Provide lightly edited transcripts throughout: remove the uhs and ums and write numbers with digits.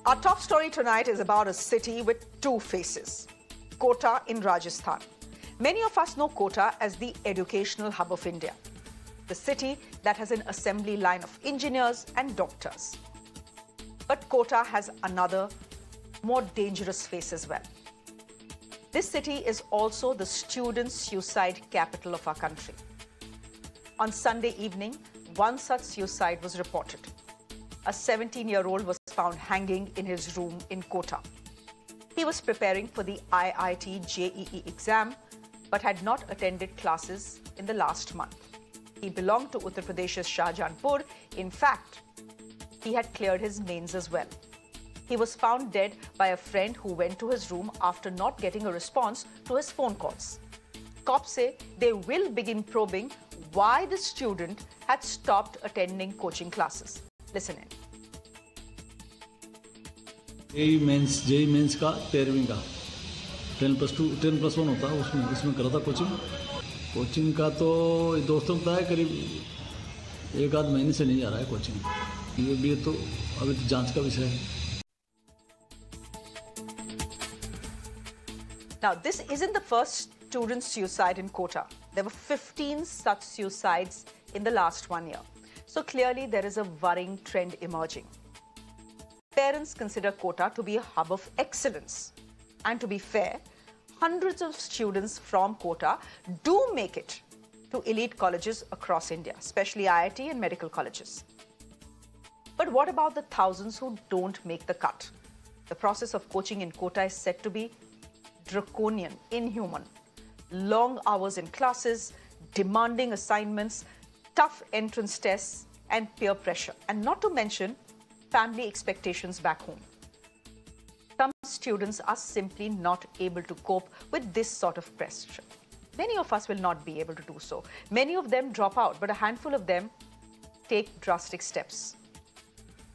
Our top story tonight is about a city with two faces, Kota in Rajasthan. Many of us know Kota as the educational hub of India, the city that has an assembly line of engineers and doctors. But Kota has another, more dangerous face as well. This city is also the student suicide capital of our country. On Sunday evening, one such suicide was reported. A 17-year-old was found hanging in his room in Kota. He was preparing for the IIT JEE exam, but had not attended classes in the last month. He belonged to Uttar Pradesh's Shahjahanpur. In fact, he had cleared his mains as well. He was found dead by a friend who went to his room after not getting a response to his phone calls. Cops say they will begin probing why the student had stopped attending coaching classes. Listen in. JEE mains का 13वीं का 10+1 होता है उसमें करा था coaching का तो दोस्तों को बताया करीब एक आध महीने से नहीं जा रहा है कोचिंग ये भी तो अभी तो जांच का विषय है. Now, this isn't the first student suicide in Kota. There were 15 such suicides in the last 1 year. So clearly there is a worrying trend emerging. Parents consider Kota to be a hub of excellence. And to be fair, hundreds of students from Kota do make it to elite colleges across India, especially IIT and medical colleges. But what about the thousands who don't make the cut? The process of coaching in Kota is said to be draconian, inhuman. Long hours in classes, demanding assignments, tough entrance tests and peer pressure, and not to mention family expectations back home. Some students are simply not able to cope with this sort of pressure. Many of us will not be able to do so. Many of them drop out, but a handful of them take drastic steps.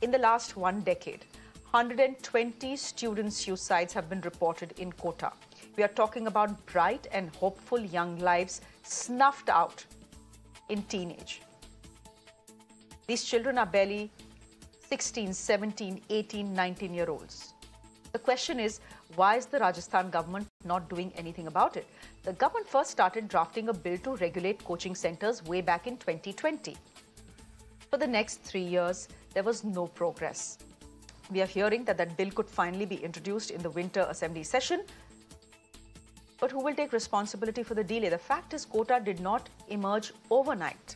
In the last 1 decade, 120 student suicides have been reported in Kota. We are talking about bright and hopeful young lives snuffed out in teenage. These children are barely 16, 17, 18, 19-year-olds. The question is, why is the Rajasthan government not doing anything about it? The government first started drafting a bill to regulate coaching centers way back in 2020. For the next 3 years, there was no progress. We are hearing that that bill could finally be introduced in the winter assembly session. But who will take responsibility for the delay? The fact is, Kota did not emerge overnight.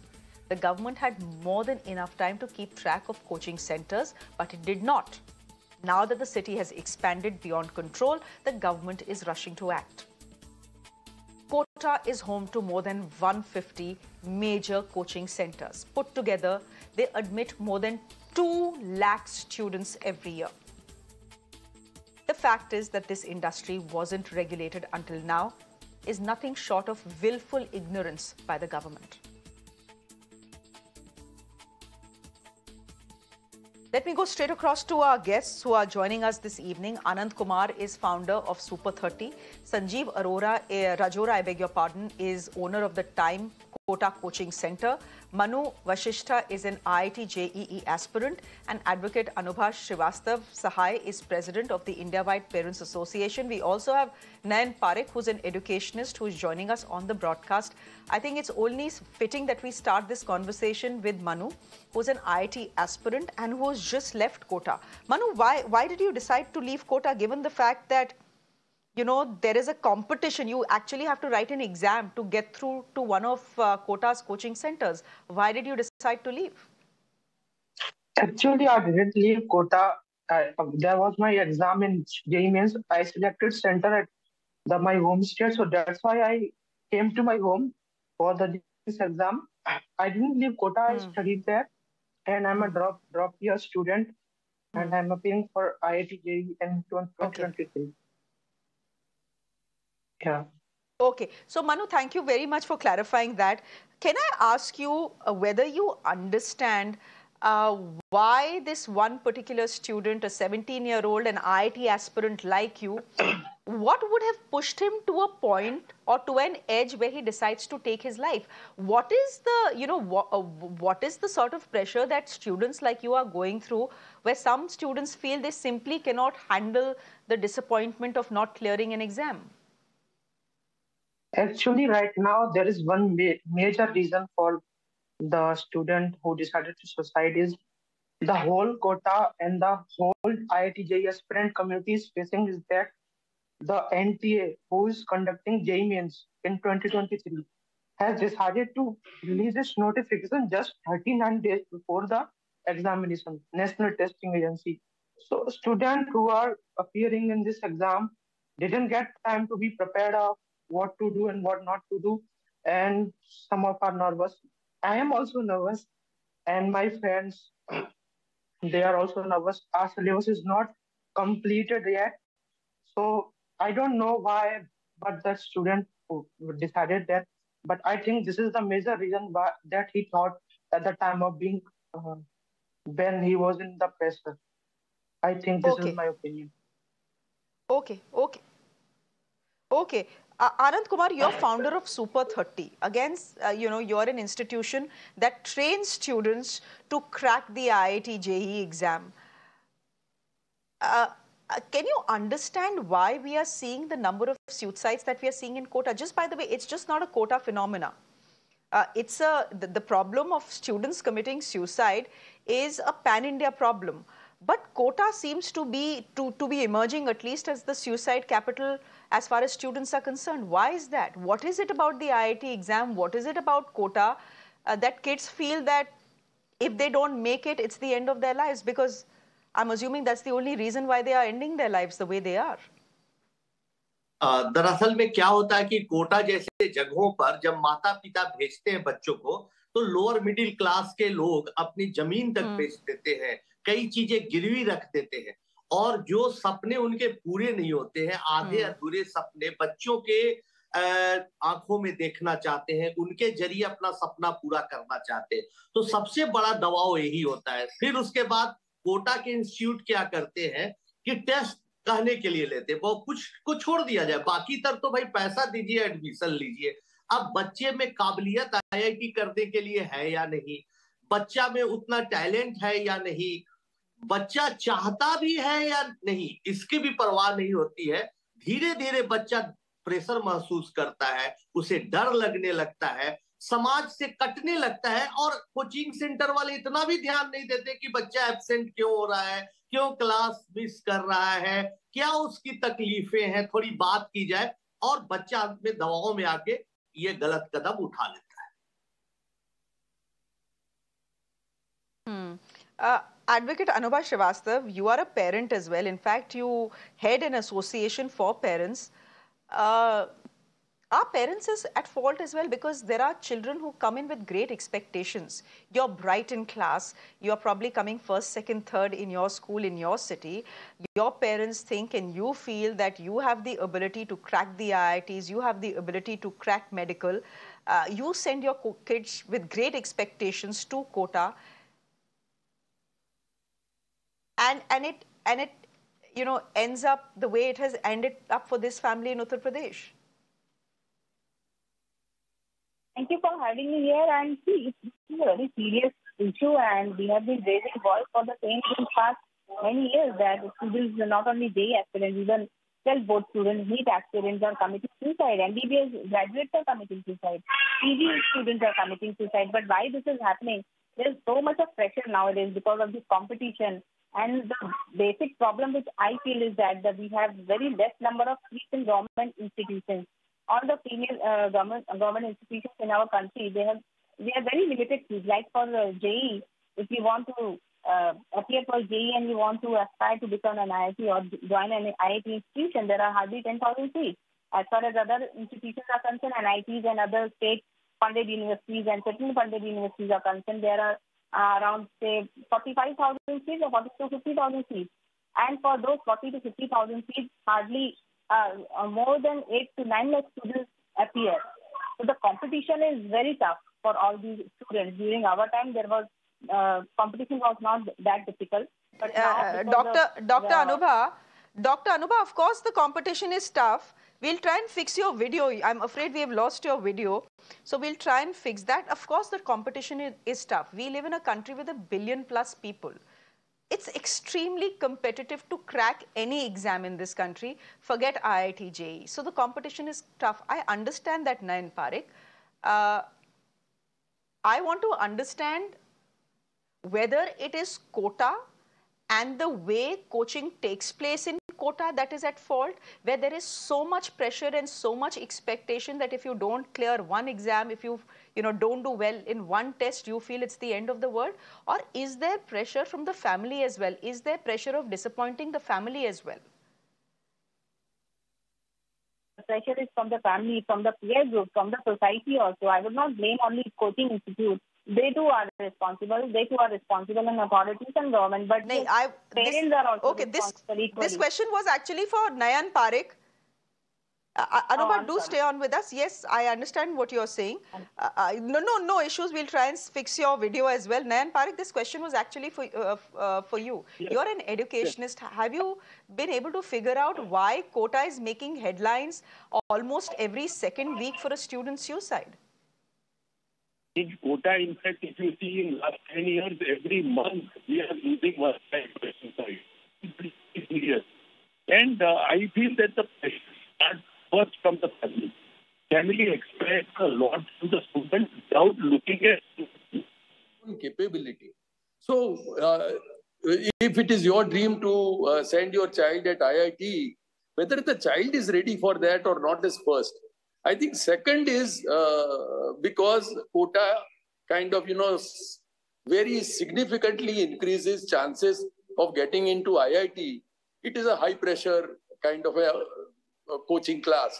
The government had more than enough time to keep track of coaching centers, but it did not. Now that the city has expanded beyond control, the government is rushing to act. Kota is home to more than 150 major coaching centers. Put together, they admit more than 2 lakh students every year. The fact is that this industry wasn't regulated until now is nothing short of willful ignorance by the government. Let me go straight across to our guests who are joining us this evening. Anand Kumar is founder of Super 30. Sanjeev Rajora, I beg your pardon, is owner of the Time Kota Coaching Center. Manu Vashishtha is an IIT JEE aspirant, and advocate Anubha Srivastav Sahai is president of the India-wide Parents Association. We also have Nayan Parekh, who's an educationist, who's joining us on the broadcast. I think it's only fitting that we start this conversation with Manu, who's an IIT aspirant and who's just left Kota. Manu, why did you decide to leave Kota, given the fact that, you know, there is a competition? You actually have to write an exam to get through to one of Kota's coaching centers. Why did you decide to leave? Actually, I didn't leave Kota. There was my exam in JEE means. I selected center at my home state, so that's why I came to my home for this exam. I didn't leave Kota. I studied there, and I'm a drop year student, and I'm appearing for IIT JEE in 2023. Yeah. Okay. So, Manu, thank you very much for clarifying that. Can I ask you whether you understand why this one particular student, a 17-year-old, an IIT aspirant like you, what would have pushed him to a point or to an edge where he decides to take his life? What is the, what is the sort of pressure that students like you are going through, where some students feel they simply cannot handle the disappointment of not clearing an exam? Actually, right now, there is one major reason for the student who decided to suicide is the whole Kota and the whole IIT JEE aspirant community is facing is that the NTA, who is conducting JEE Mains in 2023, has decided to release its notification just 39 days before the examination, National Testing Agency. So students who are appearing in this exam didn't get time to be prepared of what to do and what not to do. And some of are nervous. I am also nervous, and my friends, they are also nervous. Our syllabus is not completed yet. So I don't know why, but the student who decided that. But I think this is the major reason why that he thought at the time of being when he was in the pressure. I think this is Okay, my opinion. okay, okay, okay. Anand Kumar, you're founder of Super 30. Again, you're an institution that trains students to crack the IIT JEE exam. Can you understand why we are seeing the number of suicides that we are seeing in Kota? Just by the way, it's just not a Kota phenomena. The problem of students committing suicide is a pan-India problem. But Kota seems to be emerging at least as the suicide capital as far as students are concerned. Why is that? What is it about the IIT exam? What is it about Kota that kids feel that if they don't make it, it's the end of their lives? Because I'm assuming that's the only reason why they are ending their lives the way they are. दरअसल में क्या होता है कि कोटा जैसे जगहों पर जब माता पिता भेजते हैं बच्चों को, तो लोअर मिडिल क्लास के लोग अपनी जमीन तक बेच देते हैं, कई चीजें गिरवी रख देते हैं, और जो सपने उनके पूरे नहीं होते हैं, आधे अधूरे सपने बच्चों के आंखों में देखना चाहते हैं, उनके जरिए अपना सपना पूरा करना चाहते हैं। तो सबसे बड़ा दबाव यही होता है। फिर उसके बाद कोटा के इंस्टीट्यूट क्या करते हैं कि टेस्ट कहने के लिए लेते हैं, वो कुछ को छोड़ दिया जाए, बाकी तर तो भाई पैसा दीजिए, एडमिशन लीजिए। अब बच्चे में काबिलियत IIT करने के लिए है या नहीं, बच्चा में उतना टैलेंट है या नहीं, बच्चा चाहता भी है या नहीं, इसकी भी परवाह नहीं होती है। धीरे धीरे बच्चा प्रेशर महसूस करता है, उसे डर लगने लगता है, समाज से कटने लगता है, और कोचिंग सेंटर वाले इतना भी ध्यान नहीं देते कि बच्चा एब्सेंट क्यों हो रहा है, क्यों क्लास मिस कर रहा है, क्या उसकी तकलीफें हैं, थोड़ी बात की जाए, और बच्चा अंत में दबाव में आके ये गलत कदम उठा लेता है। Advocate Anubha Srivastav, you are a parent as well. In fact, you head an association for parents. Are parents is at fault as well, because there are children who come in with great expectations. You're bright in class. You're probably coming first, second, third in your school, in your city. Your parents think and you feel that you have the ability to crack the IITs. You have the ability to crack medical. You send your kids with great expectations to Kota. And it ends up the way it has ended up for this family in Uttar Pradesh. Thank you for having me here. And see, it's a very serious issue, and we have been raising voice for the same in past many years that students, not only JEE aspirants, even self-board students, NEET aspirants are committing suicide. MBBS graduates are committing suicide. PG students are committing suicide. But why this is happening? There's so much of pressure nowadays because of this competition. And the basic problem which I feel is that we have very less number of seats in government institutions. All the female government institutions in our country, they have very limited seats. Like for JEE, if you want to appear for JEE and you want to aspire to become an IIT or join an IIT institution, there are hardly 10,000 seats. As far as other institutions are concerned, NITs and other state-funded universities and central-funded universities are concerned, there are around, say, 45,000 seats or 40 to 50,000 seats. And for those 40 to 50,000 seats, hardly more than 8 to 9 lakh students appear. So the competition is very tough for all these students. During our time, there was competition was not that difficult. But now Dr. Anubha, Dr. Anubha, of course, the competition is tough. We'll try and fix your video. I'm afraid we have lost your video. So we'll try and fix that. Of course, the competition is tough. We live in a country with 1 billion+ people. It's extremely competitive to crack any exam in this country. Forget IIT JEE. So the competition is tough. I understand that, Nayan Parekh. I want to understand whether it is quota and the way coaching takes place in quota that is at fault, where there is so much pressure and so much expectation that if you don't clear one exam, if you don't do well in one test, you feel it's the end of the world? Or is there pressure from the family as well? Is there pressure of disappointing the family as well? The pressure is from the family, from the peer group, from the society also. I would not blame only coaching institutes. They too are responsible. They too are responsible in authorities and government. But parents are also responsible equally. This question was actually for Nayan Parekh. Anubha, do stay on with us. Yes, I understand what you're saying. No issues. We'll try and fix your video as well. Nayan Parekh, this question was actually for you. Yes. You're an educationist. Yes. Have you been able to figure out why Quota is making headlines almost every second week for a student suicide? In Quota, in fact, if you see in last 10 years, every month we are losing one child by suicide. It's serious. And I feel that the pressure starts first from the family. Family expects a lot from the student without looking at capability. So, if it is your dream to send your child at IIT, whether the child is ready for that or not is first. I think second is because Quota kind of, very significantly increases chances of getting into IIT. It is a high pressure kind of a coaching class.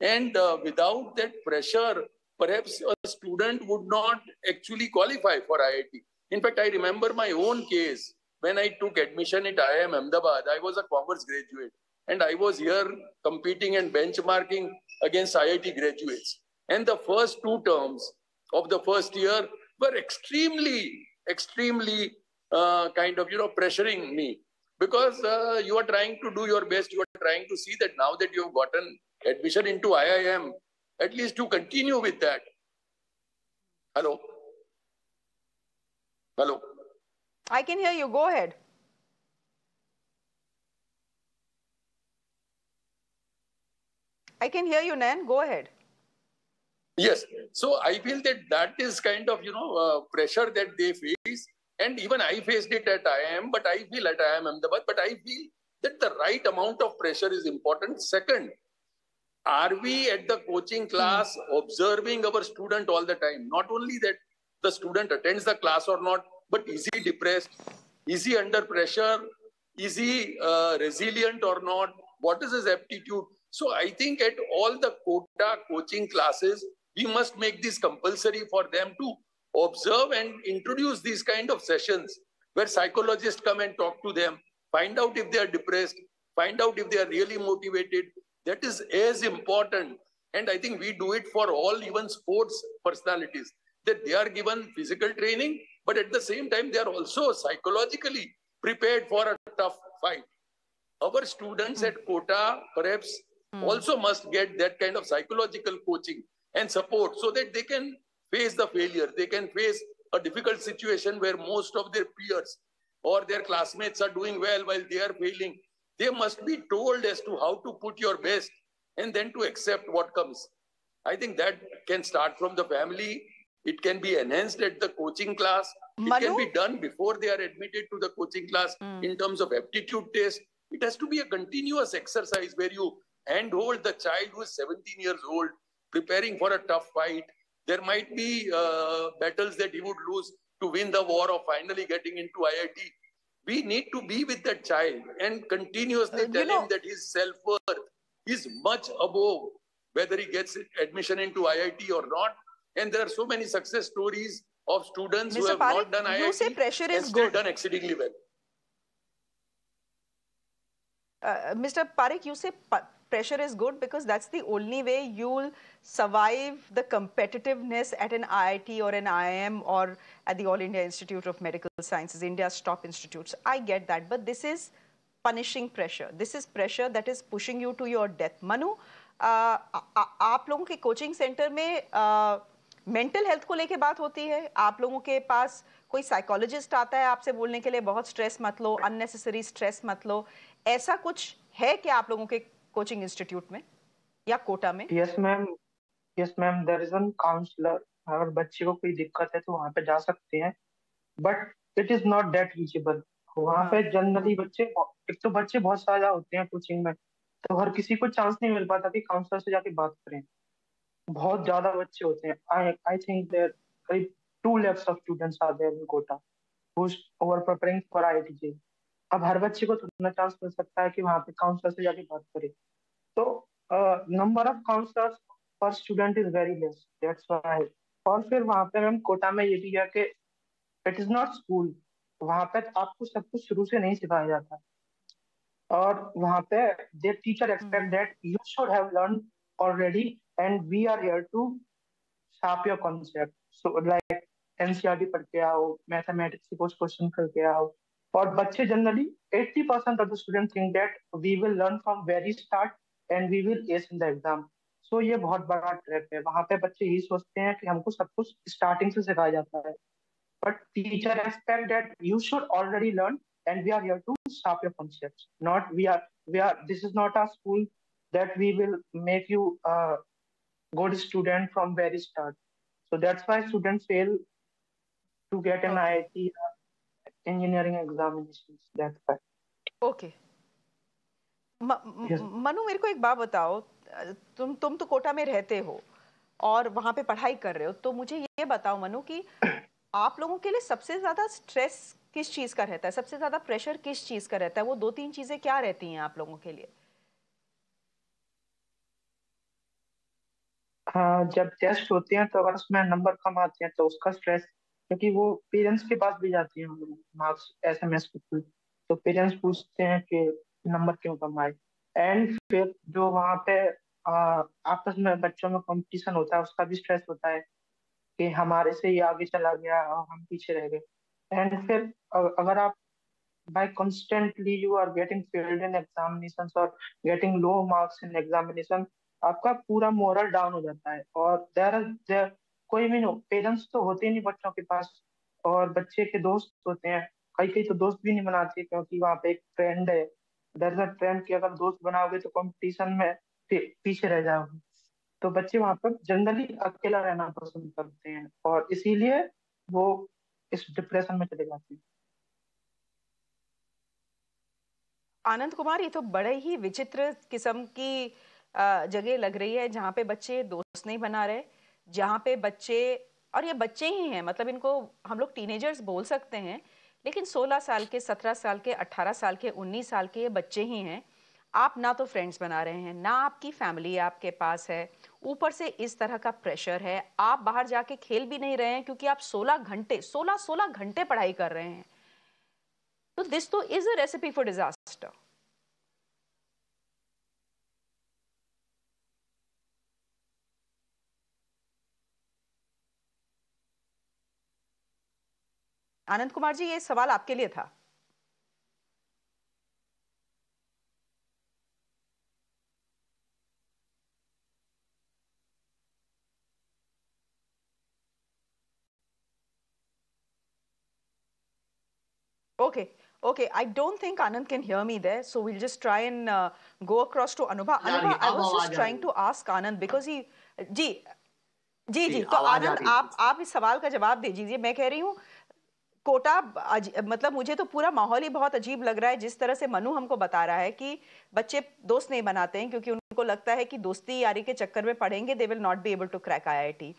And without that pressure, perhaps a student would not actually qualify for IIT. In fact, I remember my own case. When I took admission at IIM Ahmedabad, I was a commerce graduate. And I was here competing and benchmarking against IIT graduates. And the first 2 terms of the first year were extremely kind of, pressuring me. Because you are trying to do your best. You are trying to see that now that you have gotten admission into IIM, at least to continue with that. Hello? Hello? I can hear you. Go ahead. I can hear you, Nayan. Go ahead. Yes. So I feel that is kind of, pressure that they face. And even I faced it at IIM, but I feel at IIM Ahmedabad, but I feel that the right amount of pressure is important. Second, are we at the coaching class observing our student all the time? Not only that the student attends the class or not, but is he depressed? Is he under pressure? Is he resilient or not? What is his aptitude? So I think at all the Quota coaching classes, we must make this compulsory for them to observe and introduce these kind of sessions where psychologists come and talk to them, find out if they are depressed, find out if they are really motivated. That is as important. And I think we do it for all, even sports personalities, that they are given physical training, but at the same time, they are also psychologically prepared for a tough fight. Our students at Quota perhaps also must get that kind of psychological coaching and support so that they can face the failure. They can face a difficult situation where most of their peers or their classmates are doing well while they are failing. They must be told as to how to put your best and then to accept what comes. I think that can start from the family. It can be enhanced at the coaching class. It can be done before they are admitted to the coaching class in terms of aptitude test. It has to be a continuous exercise where you handhold the child who is 17 years old, preparing for a tough fight. There might be battles that he would lose to win the war of finally getting into IIT. We need to be with that child and continuously tell him that his self-worth is much above whether he gets admission into IIT or not. And there are so many success stories of students who have not done IIT you say pressure is and still good. Done exceedingly well. Mr. Parekh, you say pressure is good because that's the only way you'll survive the competitiveness at an IIT or an IIM or at the All India Institute of Medical Sciences, India's top institutes. I get that, but this is punishing pressure. This is pressure that is pushing you to your death. Manu, आप लोगों के coaching centre में mental health को लेके बात होती है? आप लोगों के पास कोई साइकोलॉजिस्ट आता है आपसे बोलने के लिए बहुत स्ट्रेस मत लो, अननेसेसरी स्ट्रेस मत लो, ऐसा कुछ है क्या आप लोगों के कोचिंग इंस्टीट्यूट में या कोटा में? Yes ma'am, there is one counsellor. अगर बच्चे को कोई दिक्कत है तो वहाँ पे जा सकते हैं, but it is not that reachable. वहाँ पे जनरली बच्चे, एक तो बच्चे बहुत ज्यादा होते हैं कोचिंग में, तो हर किसी को चांस नहीं मिल पाता कि काउंसलर से जाके बात करें. बहुत ज्यादा बच्चे होते हैं. आई थिंक देयर करीब 2 lakhs of students are there in Kota who are preparing for IIT JEE. अब हर बच्चे को थोड़ा चांस मिल सकता है कि वहाँ पे काउंसलर से जाके बात करे. तो नंबर ऑफ काउंसलर्स पर student is very less, that's why. और फिर वहाँ पे मैम कोटा में ये भी है कि इट इज नॉट स्कूल. वहाँ पे आपको सब कुछ शुरू से नहीं सिखाया जाता, और वहाँ पे there teacher expect that you should have learn already and we are here to sharp your concept. So like NCERT पढ़ के आओ, मैथमेटिक्स से कुछ क्वेश्चन करके आओ. और बच्चे generally 80% of the student think that we will learn from very start and we will ace in the exam. So ये बहुत बड़ा ट्रैप है. वहाँ पे बच्चे यही सोचते हैं कि हमको सब कुछ स्टार्टिंग से सिखाया जाता है, but teacher expect that you should already learn and we are here to sharp your concepts. Not we are this is not a school that we will make you a good student from very start. So that's why students fail to get an IIT engineering examinations. That's why. Okay. Manu, मेरे को एक बात बताओ, तुम तो कोटा में रहते हो और वहां पे पढ़ाई कर रहे हो, तो मुझे ये बताओ मनु कि आप लोगों के लिए सबसे ज्यादा स्ट्रेस किस चीज का रहता है, सबसे ज्यादा प्रेशर किस चीज का रहता है? वो 2-3 चीजें क्या रहती हैं आप लोगों के लिए? हाँ, जब टेस्ट होते हैं तो अगर उसमें नंबर कम आते हैं तो उसका स्ट्रेस, क्योंकि वो पेरेंट्स के पास भी जाती है मार्क्स SMS के थ्रू, तो पेरेंट्स पूछते हैं कि नंबर क्यों कम आए. एंड फिर जो वहाँ पे आपस में बच्चों में कंपटीशन होता है उसका भी स्ट्रेस होता है कि हमारे से ये आगे चला गया और हम पीछे रह गए. एंड फिर अगर आप by constantly you are getting failed in examinations or getting low marks in examination, आपका पूरा मोरल डाउन हो जाता है. और देयर कोई भी नो पेरेंट्स तो होते ही नहीं बच्चों के पास, और बच्चे के दोस्त होते हैं. कई तो दोस्त भी नहीं बनाते, क्योंकि वहाँ पे एक ट्रेंड है, देयर इज अ ट्रेंड कि अगर दोस्त बनाओगे तो कंपटीशन में पीछे रह जाओगे. तो बच्चे वहाँ पर जनरली अकेला रहना पसंद करते हैं, और इसीलिए वो इस डिप्रेशन में चले जाते हैं. आनंद कुमार, ये तो बड़े ही विचित्र किस्म की जगह लग रही है जहाँ पे बच्चे दोस्त नहीं बना रहे, जहाँ पे बच्चे, और ये बच्चे ही हैं, मतलब इनको हम लोग टीनेजर्स बोल सकते हैं, लेकिन 16 साल के, 17 साल के, 18 साल के, 19 साल के ये बच्चे ही हैं. आप ना तो फ्रेंड्स बना रहे हैं, ना आपकी फैमिली आपके पास है, ऊपर से इस तरह का प्रेशर है. आप बाहर जाके खेल भी नहीं रहे हैं क्योंकि आप 16 घंटे पढ़ाई कर रहे हैं. तो दिस तो is a recipe for disaster. Anand Kumar ji, ये सवाल आपके लिए था. Okay. I don't think Anand can hear me there, so we'll just try and go across to Anubha. Anubha, I was just trying to ask Anand because he, जी. तो आनंद, आप इस सवाल का जवाब दे दीजिए. मैं कह रही हूँ कोटा, मतलब मुझे तो पूरा माहौल ही बहुत अजीब लग रहा है जिस तरह से मनु हमको बता रहा है कि बच्चे दोस्त नहीं बनाते हैं क्योंकि उनको लगता है कि दोस्ती यारी के चक्कर में पढ़ेंगे, they will not be able to crack IIT.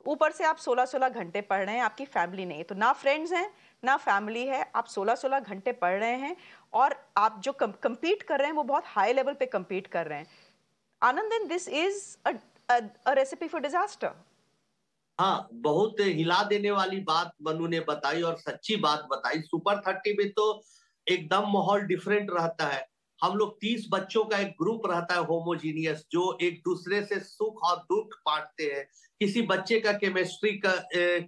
ऊपर से आप 16 घंटे पढ़ रहे हैं, आपकी फैमिली नहीं है, तो ना फ्रेंड्स हैं ना फैमिली है, आप 16 घंटे पढ़ रहे हैं और आप जो compete कर रहे हैं वो बहुत हाई लेवल पे compete कर रहे हैं. Anand, this is a recipe for disaster. हाँ, बहुत हिला देने वाली बात मनु ने बताई और सच्ची बात बताई. सुपर 30 में तो एकदम माहौल डिफरेंट रहता है. हम लोग 30 बच्चों का एक ग्रुप रहता है होमोजीनियस, जो एक दूसरे से सुख और दुख बांटते हैं. किसी बच्चे का केमिस्ट्री का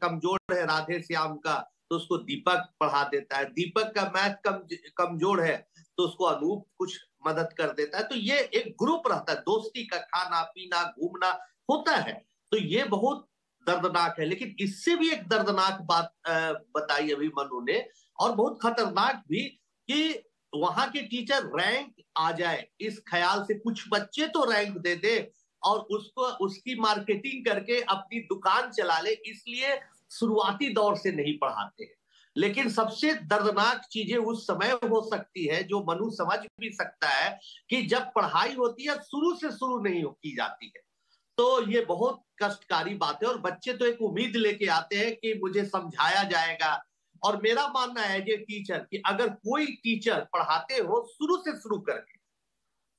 कमजोर है, राधे श्याम का, तो उसको दीपक पढ़ा देता है. दीपक का मैथ कमजोर है तो उसको अनूप कुछ मदद कर देता है। तो ये एक ग्रुप रहता है, दोस्ती का, खाना पीना घूमना होता है। तो ये बहुत दर्दनाक है। लेकिन इससे भी एक दर्दनाक बात बताई अभी मनु ने, और बहुत खतरनाक भी, कि वहां के टीचर रैंक आ जाए इस ख्याल से, कुछ बच्चे तो रैंक दे दे और उसको उसकी मार्केटिंग करके अपनी दुकान चला ले, इसलिए शुरुआती दौर से नहीं पढ़ाते हैं। लेकिन सबसे दर्दनाक चीजें उस समय हो सकती है, जो मनु समझ भी सकता है, कि जब पढ़ाई होती है शुरू से शुरू नहीं की जाती है। तो ये बहुत कष्टकारी बात है। और बच्चे तो एक उम्मीद लेके आते हैं कि मुझे समझाया जाएगा। और मेरा मानना है ये टीचर, कि अगर कोई टीचर पढ़ाते हो शुरू से शुरू करके,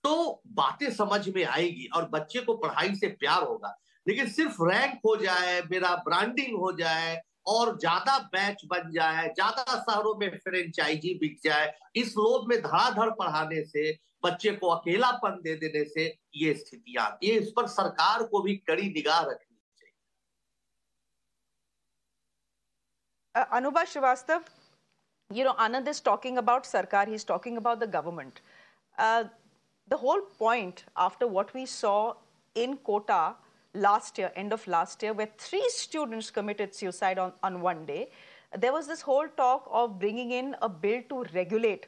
तो बातें समझ में आएगी और बच्चे को पढ़ाई से प्यार होगा। लेकिन सिर्फ रैंक हो जाए, मेरा ब्रांडिंग हो जाए और ज्यादा बैच बन जाए, ज्यादा शहरों में फ्रेंचाइजी बिक जाए, इस लोभ में धड़ाधड़ पढ़ाने से, बच्चे को अकेलापन दे देने से ये स्थितियां आती है। इस पर सरकार को भी कड़ी निगाह रखनी चाहिए। Anubha Srivastava, Anand is talking about Sarkar, he's talking about the government. The whole point after what we saw in Kota last year, end of last year, where 3 students committed suicide on one day, there was this whole talk of bringing in a bill to regulate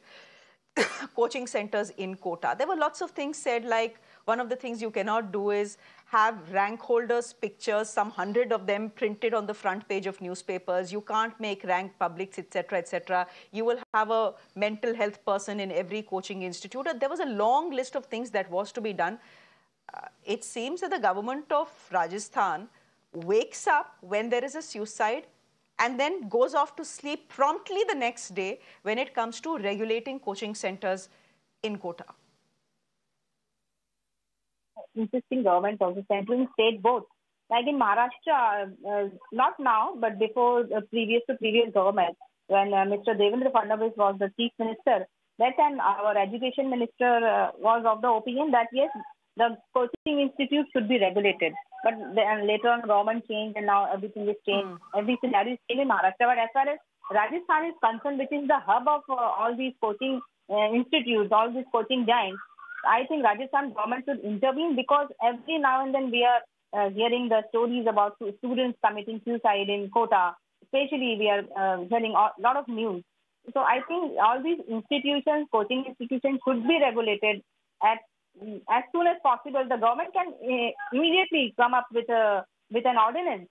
coaching centers in Kota. There were lots of things said, like one of the things you cannot do is have rank holders' pictures, some 100 of them printed on the front page of newspapers. You can't make rank publics, etc., etc. You will have a mental health person in every coaching institute. There was a long list of things that was to be done. It seems that the government of Rajasthan wakes up when there is a suicide and then goes off to sleep promptly the next day when it comes to regulating coaching centers in Kota. Interesting government also, central and state both. Like in Maharashtra, not now, but before, previous government, when Mr. Devendra Fadnavis was the chief minister, that time our education minister was of the opinion that yes, the coaching institute should be regulated. But then later on, government changed and now everything is changed. Every scenario is changed in Maharashtra. But as far as Rajasthan is concerned, which is the hub of all these coaching institutes, all these coaching giants, I think Rajasthan government should intervene, because every now and then we are hearing the stories about students committing suicide in Kota. Especially we are hearing a lot of news. So I think all these institutions, coaching institutions, should be regulated as soon as possible. The government can immediately come up with an ordinance.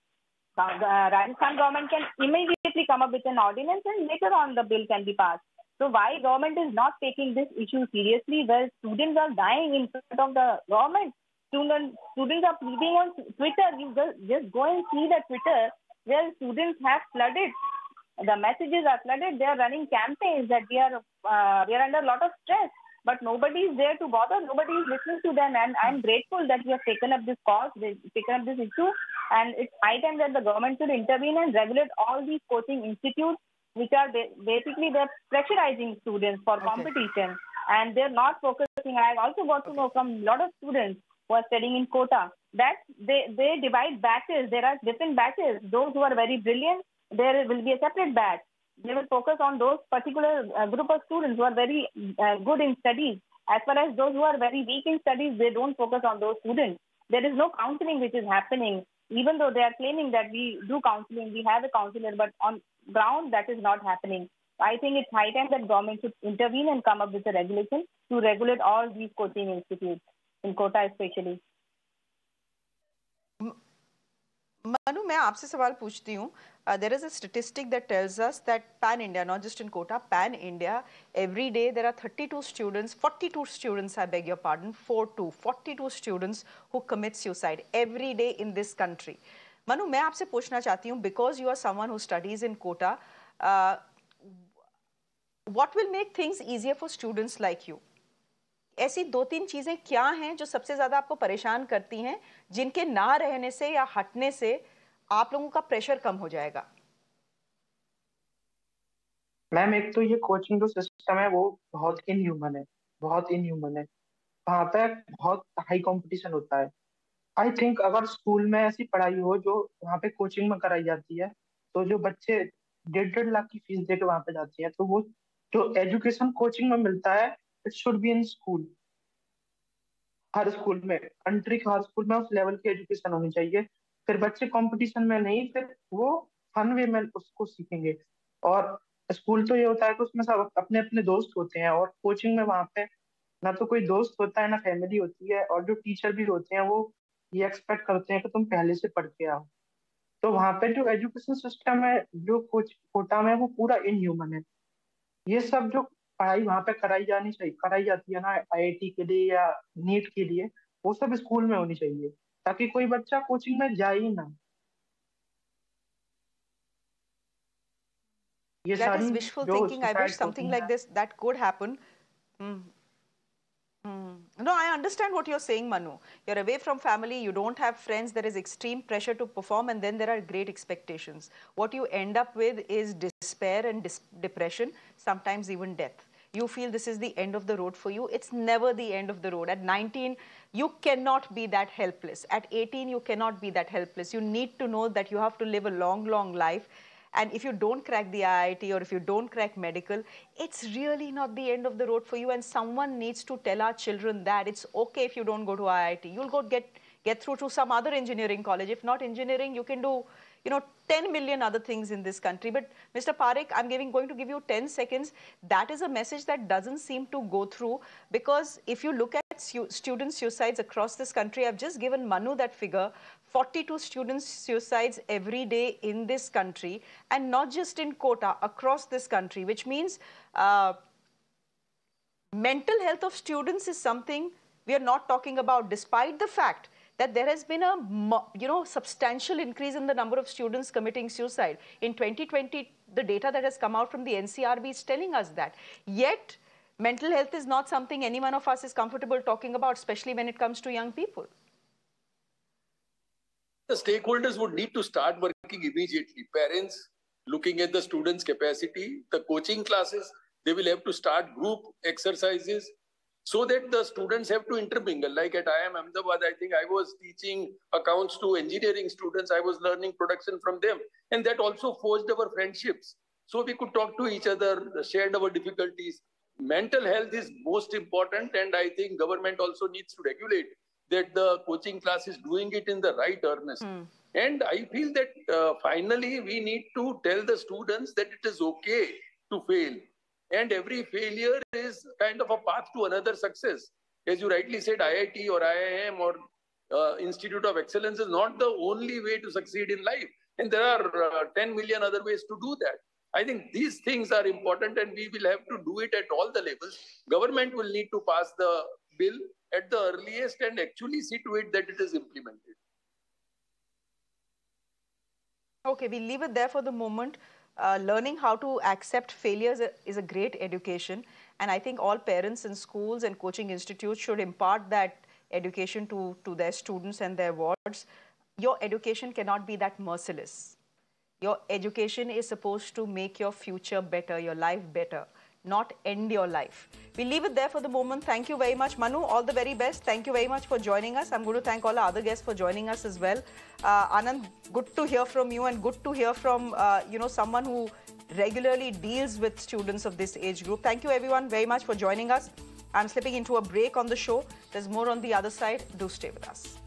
Rajasthan government can immediately come up with an ordinance, and later on the bill can be passed. So why government is not taking this issue seriously, where students are dying in front of the government? Students are pleading on Twitter. You just go and see the Twitter where students have flooded. The messages are flooded. They are running campaigns that we are under a lot of stress, but nobody is there to bother. Nobody is listening to them. And I'm grateful that you have taken up this cause, taken up this issue. And it's high time that the government should intervene and regulate all these coaching institutes, which are basically they're pressurizing students for competition, and they're not focusing. I've also got to know from a lot of students who are studying in Kota that they divide batches. There are different batches. Those who are very brilliant, there will be a separate batch. They will focus on those particular group of students who are very good in studies. As far as those who are very weak in studies, they don't focus on those students. There is no counseling which is happening, even though they are claiming that we do counseling, we have a counselor, but on ground that is not happening. I think it's high time that government should intervene and come up with a regulation to regulate all these coaching institutes, in Kota especially. Manu, मैं आपसे सवाल पूछती हूँ. There is a statistic that tells us that pan India, not just in Kota, pan India, every day there are 42 students, I beg your pardon, 42 students who commit suicide every day in this country. Manu, मैं आपसे पूछना चाहती हूँ, because you are someone who studies in Kota, what will make things easier for students like you? ऐसी 2-3 चीजें क्या हैं जो सबसे ज्यादा आपको परेशान करती हैं, जिनके ना रहने से या हटने से आप लोगों का प्रेशर कम हो जाएगा? मैम, एक तो ये कोचिंग जो सिस्टम है वो बहुत इनह्यूमन है, वहाँ पे बहुत हाई कंपटीशन होता है. आई थिंक अगर स्कूल में ऐसी पढ़ाई हो जो वहाँ पे कोचिंग में कराई जाती है, तो जो बच्चे 1.5 लाख की फीस दे के वहाँ पे जाते हैं, तो वो जो एजुकेशन कोचिंग में मिलता है it should be in school. Her school में, कंट्री के हर स्कूल में उस लेवल की एजुकेशन होनी चाहिए. फिर बच्चे कंपटीशन में नहीं, फिर वो फन वे में उसको सीखेंगे. और स्कूल तो ये होता है कि उसमें सब अपने अपने दोस्त होते हैं, और कोचिंग में वहां पे ना तो कोई दोस्त होता है ना फैमिली होती है, और जो टीचर भी होते हैं वो ये एक्सपेक्ट करते हैं कि तुम पहले से पढ़ के आओ. तो वहां पे जो एजुकेशन सिस्टम है जो कोटा में, वो पूरा इनह्यूमन है. ये सब जो पढ़ाई वहां पे कराई जाती है ना आईआईटी के लिए या नीट के लिए, वो सब स्कूल में होनी चाहिए, ताकि कोई बच्चा कोचिंग में जाए ही ना. ये That सारी is wishful जो thinking. I wish suicides something होती like हैं. this that could happen. Hmm. No, I understand what you're saying, Manu. You're away from family, you don't have friends, there is extreme pressure to perform, and then there are great expectations. What you end up with is despair and depression, sometimes even death. You feel this is the end of the road for you. It's never the end of the road. At 19, you cannot be that helpless. At 18, you cannot be that helpless. You need to know that you have to live a long, long life. And if you don't crack the IIT or if you don't crack medical, it's really not the end of the road for you. And someone needs to tell our children that it's okay if you don't go to IIT. You'll go get through to some other engineering college. If not engineering, you can do, 10 million other things in this country. But Mr. Parekh, I'm going to give you 10 seconds. That is a message that doesn't seem to go through, because if you look at student suicides across this country, I've just given Manu that figure, 42 student suicides every day in this country, and not just in Kota, across this country, which means mental health of students is something we are not talking about, despite the fact that there has been a substantial increase in the number of students committing suicide. In 2020, the data that has come out from the NCRB is telling us that. Yet, mental health is not something any one of us is comfortable talking about, especially when it comes to young people. The stakeholders would need to start working immediately. Parents looking at the students' capacity, the coaching classes, they will have to start group exercises, so that the students have to intermingle. Like at IIM Ahmedabad, I think I was teaching accounts to engineering students. I was learning production from them. And that also forged our friendships. So we could talk to each other, shared our difficulties. Mental health is most important. And I think government also needs to regulate that the coaching class is doing it in the right earnest. And I feel that finally we need to tell the students that it is okay to fail. And every failure is kind of a path to another success. As you rightly said, IIT or IIM or Institute of Excellence is not the only way to succeed in life. And there are 10 million other ways to do that. I think these things are important, and we will have to do it at all the levels. Government will need to pass the bill at the earliest and actually see to it that it is implemented. Okay, we'll leave it there for the moment. Learning how to accept failures is a great education, and I think all parents in schools and coaching institutes should impart that education to their students and their wards. Your education cannot be that merciless. Your education is supposed to make your future better, your life better, not end your life. We'll leave it there for the moment. Thank you very much, Manu. All the very best. Thank you very much for joining us. I'm going to thank all our other guests for joining us as well. Anand, good to hear from you, and good to hear from someone who regularly deals with students of this age group. Thank you everyone very much for joining us. I'm slipping into a break on the show. There's more on the other side. Do stay with us.